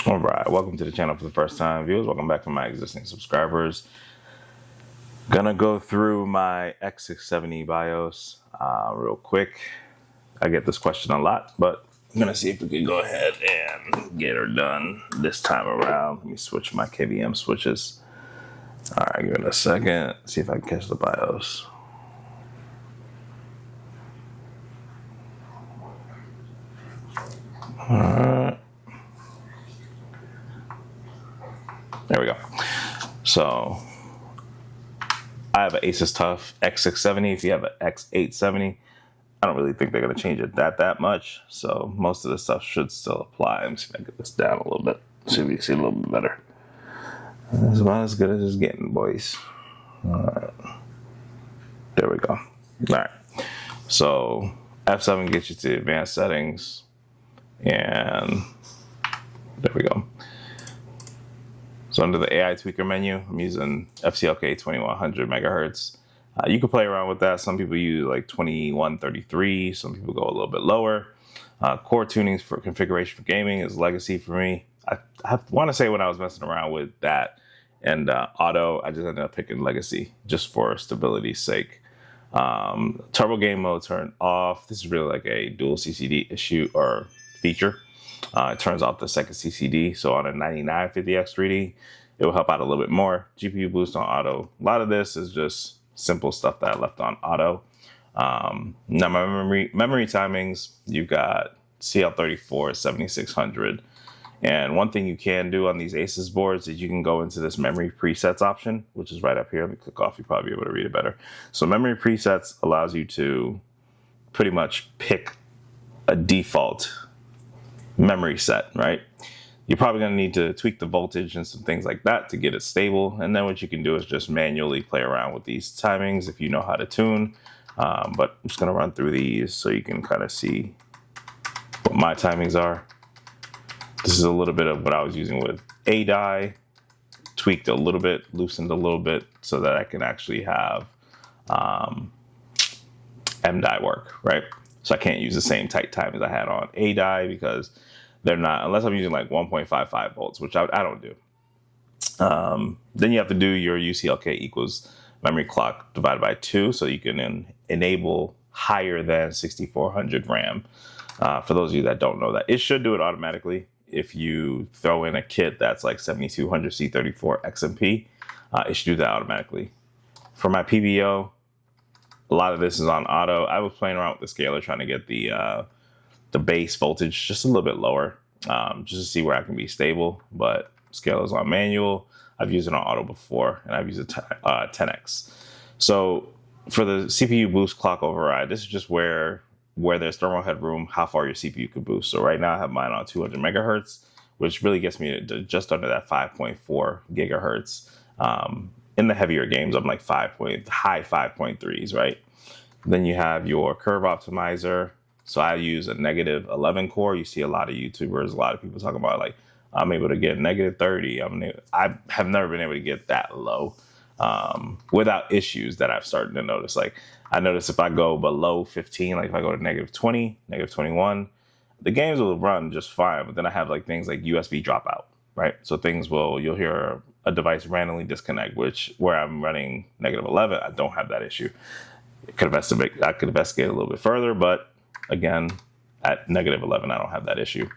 All right, welcome to the channel for the first time viewers. Welcome back to my existing subscribers. Gonna go through my X670 BIOS real quick. I get this question a lot, but I'm gonna see if we can go ahead and get her done this time around. Let me switch my KVM switches. All right, give it a second. See if I can catch the BIOS. All right. There we go. So I have an Asus TUF X670. If you have an X870, I don't really think they're going to change it that much. So most of the stuff should still apply. Let me see if I can get this down a little bit. See if you can see a little bit better. It's about as good as it's getting, boys. All right. There we go. All right. So F7 gets you to advanced settings. And there we go. So under the AI tweaker menu, I'm using FCLK 2100 megahertz. You can play around with that. Some people use like 2133. Some people go a little bit lower. Core tunings for configuration for gaming is legacy for me. I want to say when I was messing around with that and auto, I just ended up picking legacy just for stability's sake. Turbo game mode turned off. This is really like a dual CCD issue or feature. It turns off the second CCD. So on a 9950X3D, it will help out a little bit more. GPU boost on auto. A lot of this is just simple stuff that I left on auto. Now my memory timings, you've got CL34 7600. And one thing you can do on these Asus boards is you can go into this memory presets option, which is right up here. Let me click off. You'll probably be able to read it better. So memory presets allows you to pretty much pick a default memory set, right? You're probably going to need to tweak the voltage and some things like that to get it stable. And then what you can do is just manually play around with these timings if you know how to tune. But I'm just going to run through these so you can kind of see what my timings are. This is a little bit of what I was using with A-die, tweaked a little bit, loosened a little bit so that I can actually have M-die work, right? So I can't use the same tight time as I had on A-die because they're not, unless I'm using like 1.55 volts, which I don't do. Then you have to do your UCLK equals memory clock divided by 2 so you can enable higher than 6400 RAM. For those of you that don't know that, it should do it automatically. If you throw in a kit that's like 7200 C34 XMP, it should do that automatically. For my PBO, a lot of this is on auto. I was playing around with the scaler trying to get the base voltage just a little bit lower, just to see where I can be stable. But scaler's on manual. I've used it on auto before, and I've used it 10x. So for the CPU boost clock override, this is just where there's thermal headroom, how far your CPU could boost. So right now I have mine on 200 megahertz, which really gets me to just under that 5.4 gigahertz. In the heavier games, I'm like high 5.3s, right? Then you have your curve optimizer. So I use a negative 11 core. You see a lot of YouTubers, a lot of people talking about like, I'm able to get negative 30. I have never been able to get that low without issues that I've started to notice. Like I notice if I go below 15, like if I go to negative 20, negative 21, the games will run just fine. But then I have like things like USB dropout, right? So you'll hear a device randomly disconnect, where I'm running negative 11, I don't have that issue. I could investigate a little bit further, but again, at negative 11, I don't have that issue.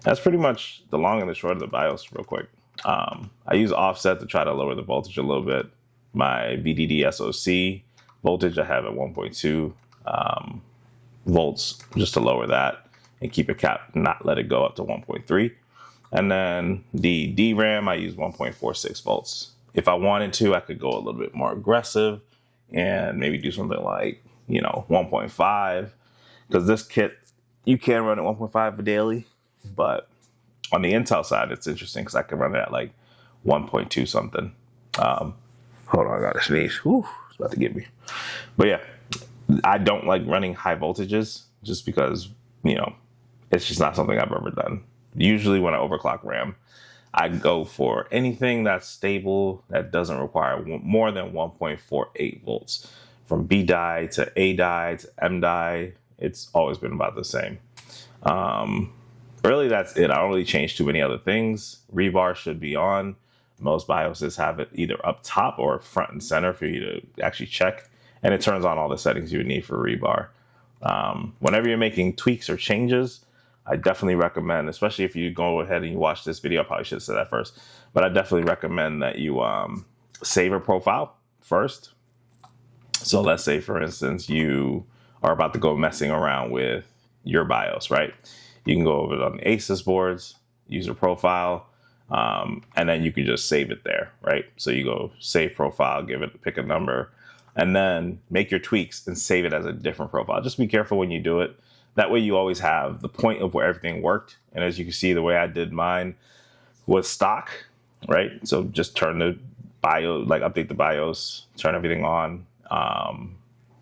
That's pretty much the long and the short of the BIOS real quick. I use offset to try to lower the voltage a little bit. My VDD SoC voltage, I have at 1.2 volts just to lower that and keep it capped, not let it go up to 1.3. And then the DRAM, I use 1.46 volts. If I wanted to, I could go a little bit more aggressive and maybe do something like, 1.5. Because this kit, you can run at 1.5 for daily. But on the Intel side, it's interesting because I can run it at like 1.2 something. Hold on, I got to sneeze. Whew, it's about to get me. But yeah, I don't like running high voltages just because, it's just not something I've ever done. Usually when I overclock RAM, I go for anything that's stable that doesn't require more than 1.48 volts. From B die to A die to M die, it's always been about the same. really, that's it. I don't really change too many other things. Rebar should be on. Most BIOSes have it either up top or front and center for you to actually check. And it turns on all the settings you would need for rebar. Whenever you're making tweaks or changes, I definitely recommend, especially if you go ahead and you watch this video, I probably should have said that first, but I definitely recommend that you save a profile first. So let's say, for instance, you are about to go messing around with your BIOS, right? You can go over on the Asus boards, user profile, and then you can just save it there, right? So you go save profile, pick a number, and then make your tweaks and save it as a different profile. Just be careful when you do it. That way you always have the point of where everything worked. And as you can see, the way I did mine was stock, right? So just turn the BIOS, like update the BIOS, turn everything on,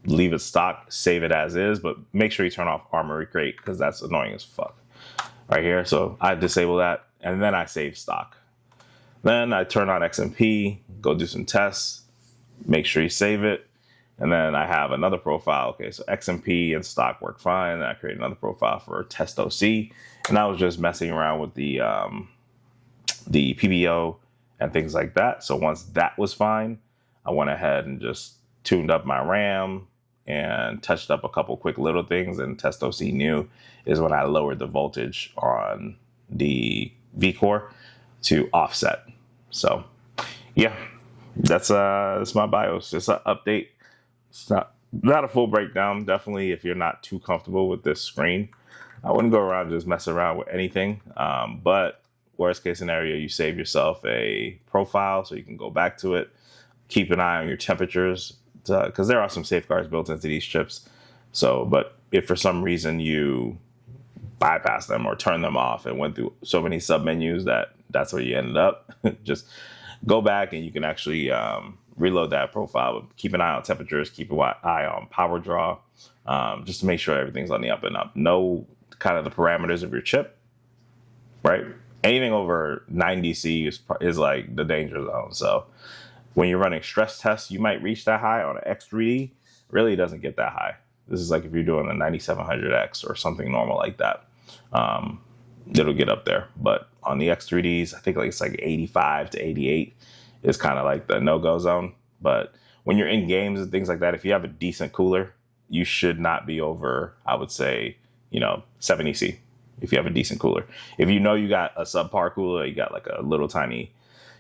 leave it stock, save it as is, but make sure you turn off Armory Crate because that's annoying as fuck right here. So I disable that and then I save stock. Then I turn on XMP, go do some tests, make sure you save it. And then I have another profile. Okay, so XMP and stock work fine. And I create another profile for test OC. And I was just messing around with the PBO and things like that. So once that was fine, I went ahead and just tuned up my RAM and touched up a couple quick little things. And test OC new is when I lowered the voltage on the vCore to offset. So yeah, that's my BIOS. It's an update. It's not a full breakdown. Definitely, if you're not too comfortable with this screen, I wouldn't go around and just mess around with anything. But worst case scenario, you save yourself a profile so you can go back to it. Keep an eye on your temperatures because there are some safeguards built into these chips. So, but if for some reason you bypass them or turn them off and went through so many submenus that's where you ended up, just go back and you can actually reload that profile. Keep an eye on temperatures, keep an eye on power draw, just to make sure everything's on the up and up. Know kind of the parameters of your chip, right? Anything over 90 C is like the danger zone. So when you're running stress tests, you might reach that high on an X3D. Really doesn't get that high. This is like if you're doing a 9700X or something normal like that. It'll get up there. But on the X3Ds, I think it's like 85 to 88 is kind of like the no-go zone. But when you're in games and things like that, if you have a decent cooler, you should not be over, I would say, 70 C if you have a decent cooler. If you know you got a subpar cooler, you got like a little tiny,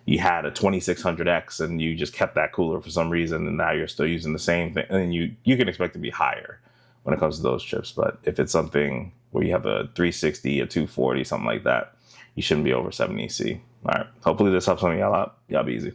you had a 2600X and you just kept that cooler for some reason and now you're still using the same thing, and you can expect to be higher when it comes to those chips. But if it's something where you have a 360, a 240, something like that, you shouldn't be over 70 C. All right. Hopefully this helps some of y'all out. Y'all be easy.